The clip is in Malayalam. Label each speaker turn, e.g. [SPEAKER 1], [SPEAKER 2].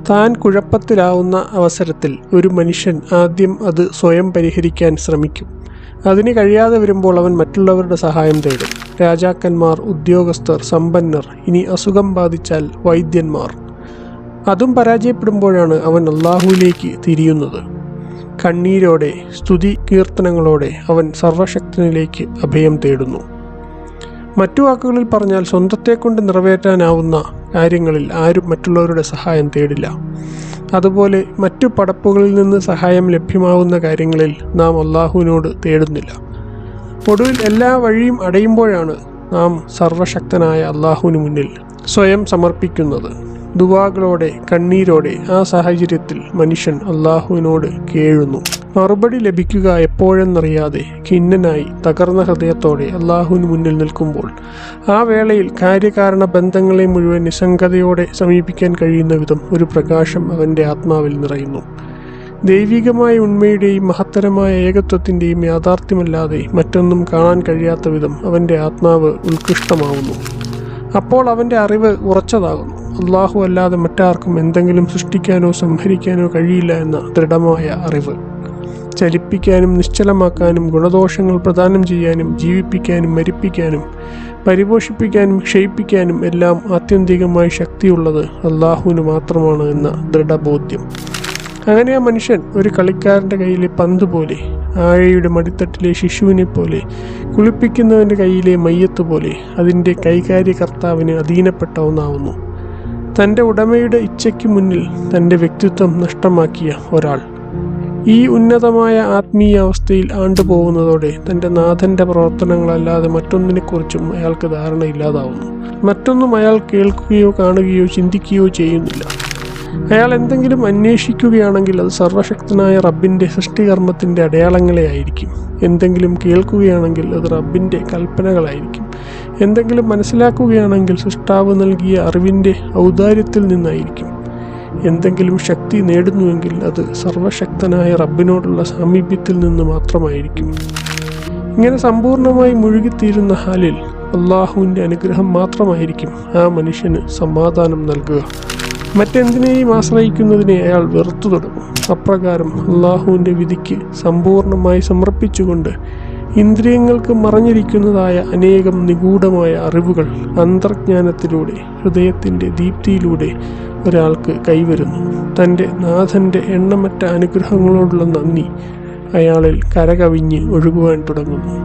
[SPEAKER 1] താൻ കുഴപ്പത്തിലാവുന്ന അവസരത്തിൽ ഒരു മനുഷ്യൻ ആദ്യം അത് സ്വയം പരിഹരിക്കാൻ ശ്രമിക്കും. അതിന് കഴിയാതെ വരുമ്പോൾ അവൻ മറ്റുള്ളവരുടെ സഹായം തേടും. രാജാക്കന്മാർ, ഉദ്യോഗസ്ഥർ, സമ്പന്നർ, ഇനി അസുഖം ബാധിച്ചാൽ വൈദ്യന്മാർ. അതും പരാജയപ്പെടുമ്പോഴാണ് അവൻ അള്ളാഹുവിലേക്ക് തിരിയുന്നത്. കണ്ണീരോടെ, സ്തുതി കീർത്തനങ്ങളോടെ അവൻ സർവശക്തനിലേക്ക് അഭയം തേടുന്നു. മറ്റു വാക്കുകളിൽ പറഞ്ഞാൽ, സ്വന്തത്തെക്കൊണ്ട് നിറവേറ്റാനാവുന്ന കാര്യങ്ങളിൽ ആരും മറ്റുള്ളവരുടെ സഹായം തേടില്ല. അതുപോലെ മറ്റു പടപ്പുകളിൽ നിന്ന് സഹായം ലഭ്യമാവുന്ന കാര്യങ്ങളിൽ നാം അള്ളാഹുവിനോട് തേടുന്നില്ല. ഒടുവിൽ എല്ലാ വഴിയും അടയുമ്പോഴാണ് നാം സർവശക്തനായ അള്ളാഹുവിന് മുന്നിൽ സ്വയം സമർപ്പിക്കുന്നത്. ദുആകളോടെ, കണ്ണീരോടെ ആ സാഹചര്യത്തിൽ മനുഷ്യൻ അള്ളാഹുവിനോട് കേഴുന്നു. മറുപടി ലഭിക്കുക എപ്പോഴെന്നറിയാതെ ഖിന്നനായി തകർന്ന ഹൃദയത്തോടെ അള്ളാഹുവിന് മുന്നിൽ നിൽക്കുമ്പോൾ ആ വേളയിൽ കാര്യകാരണ ബന്ധങ്ങളെ മുഴുവൻ നിസ്സംഗതയോടെ സമീപിക്കാൻ കഴിയുന്ന വിധം ഒരു പ്രകാശം അവൻ്റെ ആത്മാവിൽ നിറയുന്നു. ദൈവികമായ ഉണ്മയുടെയും മഹത്തരമായ ഏകത്വത്തിൻ്റെയും യാഥാർത്ഥ്യമല്ലാതെ മറ്റൊന്നും കാണാൻ കഴിയാത്ത വിധം അവൻ്റെ ആത്മാവ് ഉത്കൃഷ്ടമാവുന്നു. അപ്പോൾ അവൻ്റെ അറിവ് ഉറച്ചതാകുന്നു. അള്ളാഹു അല്ലാതെ മറ്റാർക്കും എന്തെങ്കിലും സൃഷ്ടിക്കാനോ സംഹരിക്കാനോ കഴിയില്ല എന്ന ദൃഢമായ അറിവ്. ചലിപ്പിക്കാനും നിശ്ചലമാക്കാനും ഗുണദോഷങ്ങൾ പ്രദാനം ചെയ്യാനും ജീവിപ്പിക്കാനും മരിപ്പിക്കാനും പരിപോഷിപ്പിക്കാനും ക്ഷയിപ്പിക്കാനും എല്ലാം ആത്യന്തികമായി ശക്തിയുള്ളത് അള്ളാഹുവിന് മാത്രമാണ് എന്ന ദൃഢബോധ്യം. അങ്ങനെ ആ മനുഷ്യൻ ഒരു കളിക്കാരൻ്റെ കയ്യിലെ പന്ത് പോലെ, ആഴയുടെ മടിത്തട്ടിലെ ശിശുവിനെ പോലെ, കുളിപ്പിക്കുന്നവൻ്റെ കയ്യിലെ മയ്യത്ത് പോലെ അതിൻ്റെ കൈകാര്യകർത്താവിന് അധീനപ്പെട്ട ഒന്നാവുന്നു. തൻ്റെ ഉടമയുടെ ഇച്ഛയ്ക്ക് മുന്നിൽ തൻ്റെ വ്യക്തിത്വം നഷ്ടമാക്കിയ ഒരാൾ ഈ ഉന്നതമായ ആത്മീയ അവസ്ഥയിൽ ആണ്ടുപോകുന്നതോടെ തൻ്റെ നാഥൻ്റെ പ്രവർത്തനങ്ങളല്ലാതെ മറ്റൊന്നിനെക്കുറിച്ചും അയാൾക്ക് ധാരണയില്ലാതാവുന്നു. മറ്റൊന്നും അയാൾ കേൾക്കുകയോ കാണുകയോ ചിന്തിക്കുകയോ ചെയ്യുന്നില്ല. അയാൾ എന്തെങ്കിലും അന്വേഷിക്കുകയാണെങ്കിൽ അത് സർവശക്തനായ റബ്ബിൻ്റെ സൃഷ്ടികർമ്മത്തിൻ്റെ അടയാളങ്ങളെ ആയിരിക്കും. എന്തെങ്കിലും കേൾക്കുകയാണെങ്കിൽ അത് റബ്ബിൻ്റെ കൽപ്പനകളായിരിക്കും. എന്തെങ്കിലും മനസ്സിലാക്കുകയാണെങ്കിൽ സൃഷ്ടാവ് നൽകിയ അറിവിൻ്റെ ഔദാര്യത്തിൽ നിന്നായിരിക്കും. എന്തെങ്കിലും ശക്തി നേടുന്നുവെങ്കിൽ അത് സർവശക്തനായ റബ്ബിനോടുള്ള സാമീപ്യത്തിൽ നിന്ന് മാത്രമായിരിക്കും. ഇങ്ങനെ സമ്പൂർണമായി മുഴുകിത്തീരുന്ന ഹാലിൽ അള്ളാഹുവിൻ്റെ അനുഗ്രഹം മാത്രമായിരിക്കും ആ മനുഷ്യന് സമാധാനം നൽകുക. മറ്റെന്തിനേയും ആശ്രയിക്കുന്നതിനെ അയാൾ വെറുത്തു തുടങ്ങും. അപ്രകാരം അള്ളാഹുവിൻ്റെ വിധിക്ക് സമ്പൂർണമായി സമർപ്പിച്ചുകൊണ്ട് ഇന്ദ്രിയങ്ങൾക്ക് മറഞ്ഞിരിക്കുന്നതായ അനേകം നിഗൂഢമായ അറിവുകൾ അന്തർജ്ഞാനത്തിലൂടെ, ഹൃദയത്തിൻ്റെ ദീപ്തിയിലൂടെ ഒരാൾക്ക് കൈവരുന്നു. തൻ്റെ നാഥൻ്റെ എണ്ണമറ്റ അനുഗ്രഹങ്ങളോടുള്ള നന്ദി അയാളിൽ കരകവിഞ്ഞ് ഒഴുകുവാൻ തുടങ്ങുന്നു.